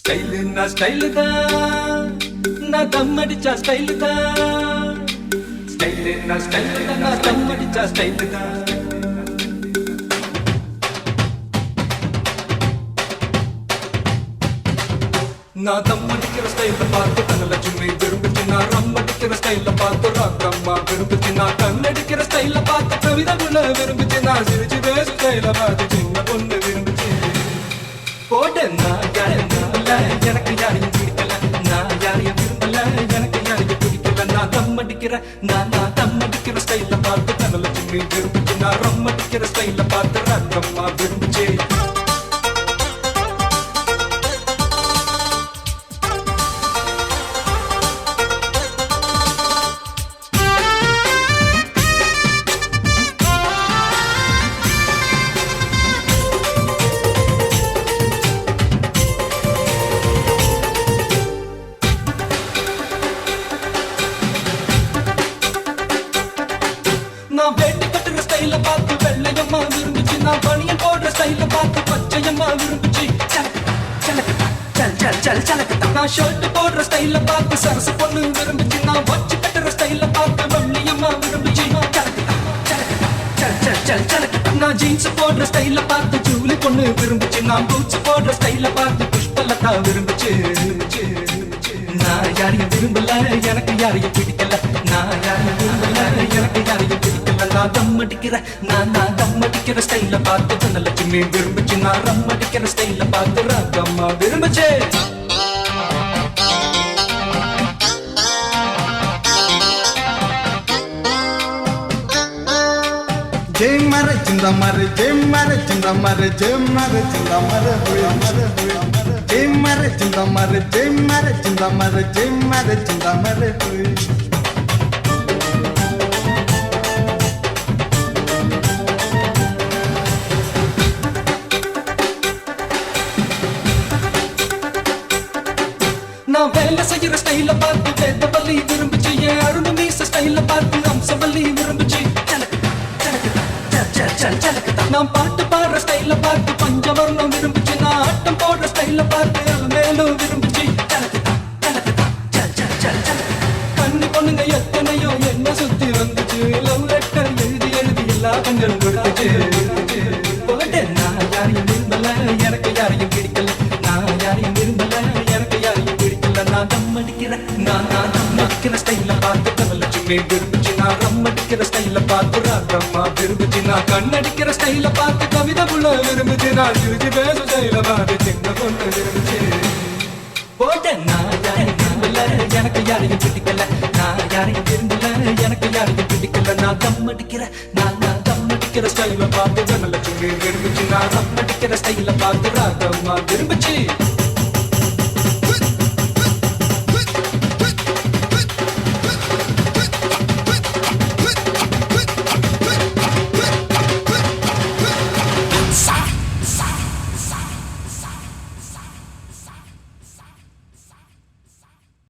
ஸ்டைலுன்னா style தான், நான் தம் அடிச்சா ஸ்டைலு தான். ஸ்டைலுன்னா ஸ்டைலு தான், நான் தம் அடிச்சா ஸ்டைலு தான். நான் தம் அடிக்கிற ஸ்டைல பார்த்து தனலட்சுமி விரும்புச்சு. நான் ரம் அடிக்கிற ஸ்டைல பார்த்து ராக்கம்மா விரும்புச்சு. நான் கண்ணடிக்கிற ஸ்டைல பார்த்து கவிதகுல விரும்புச்சு. நான் சிரிச்சு பேசு ஸ்டைல பார்த்து சின்ன பொண்ணு விரும்புச்சு. போட்டேன்னா எனக்கு யாரையும் பிடிக்கல, நான் யாரையும் விரும்பல, எனக்கு யாரையும் பிடிக்கல. நான் தம் அடிக்கிற தம் அடிக்கிற ஸ்டைல பார்த்து தனலட்சுமி விரும்புச்சு. நான் ரம் அடிக்கிற ஸ்டைல பார்த்து ராக்கம்மா விரும்புச்சு. நான் வேட்டி கட்டுற ஸ்டைல பார்த்து வெள்ளையம்மா விரும்புச்சு. நான் பனியன் போடுற ஸ்டைல பார்த்து பச்சையம்மா விரும்புச்சு. நான் ஷர்ட் போடுற ஸ்டைல பார்த்து சரசு பொண்ணு விரும்புச்சு. நான் வச்சு கட்டுற ஸ்டைல பார்த்து வெள்ளையம்மா விரும்புச்சு. நான் ஜீன்ஸ் போடுற ஸ்டைல பார்த்து ஜூலி பொண்ணு விரும்புச்சு. நான் பூட்ஸ் போடுற ஸ்டைல பார்த்து புஷ்பலதா விரும்புச்சு. நான் யாரையும் விரும்பல, எனக்கு யாரையும் பிடிக்கல, நான் யாரையும் விரும்பல, எனக்கு யாரையும் பிடிக்கல. நான் தம் அடிக்கிற தம் அடிக்கிற ஸ்டைல பார்த்து தனலட்சுமி விரும்புச்சு. நான் ரம் அடிக்கிற ஸ்டைல பார்த்து ராக்கம்மா விரும்புச்சு. जय मारे चिंदा मारे जय मारे चिंदा मारे जय मारे चिंदा मारे जय मारे चिंदा मारे जय मारे चिंदा मारे जय मारे चिंदा मारे நான் வேலை செய்யற ஸ்டைல பார்த்து வேதவல்லி விரும்புச்சு. என் அருண் மீச ஸ்டைல பார்த்து அம்சவல்லி விரும்புச்சு. நான் பாட்டு பாடுற ஸ்டைல பார்த்து பஞ்சவர்ணம் விரும்புச்சு. நான் ஆட்டம் போடுற ஸ்டைல பார்த்து மேலும் விரும்புச்சு. கண்ணி பொண்ணுங்க எத்தனையோ என்ன சுத்தி வந்துச்சு. லவ் லெட்டர் எழுதி எழுதி எல்லா கண்களும் கொடுத்துச்சு. நான் யாரையும் விரும்பல, எனக்கு யாரையும் பிடிக்கல, நான் யாரையும் விரும்பல, எனக்கு யாரையும் பிடிக்கல. நான் தம் அடிக்கிற தம் அடிக்கிற ஸ்டைல பார்த்து தனலட்சுமி விரும்புச்சு. நான் ரம் அடிக்கிற ஸ்டைல பார்த்து ராக்கம்மா விரும்புச்சு. நான் கண்ணடிக்கிற ஸ்டைல பார்த்து கவிதகுல விரும்புச்சு. நான் சிரிச்சு பேச ஸ்டைல பார்த்து சின்ன பொண்ணு விரும்புச்சு. போட்டேன் நான் யாரையும் விரும்பல, எனக்கு யாரையும் பிடிக்கல, நான் யாரையும் விரும்பல, எனக்கு யாரையும் பிடிக்கல. நான் தம் அடிக்கிற தம் அடிக்கிற ஸ்டைல பார்த்து தனலட்சுமி விரும்புச்சு. நான் ரம் அடிக்கிற ஸ்டைல பார்த்து ராக்கம்மா விரும்புச்சு.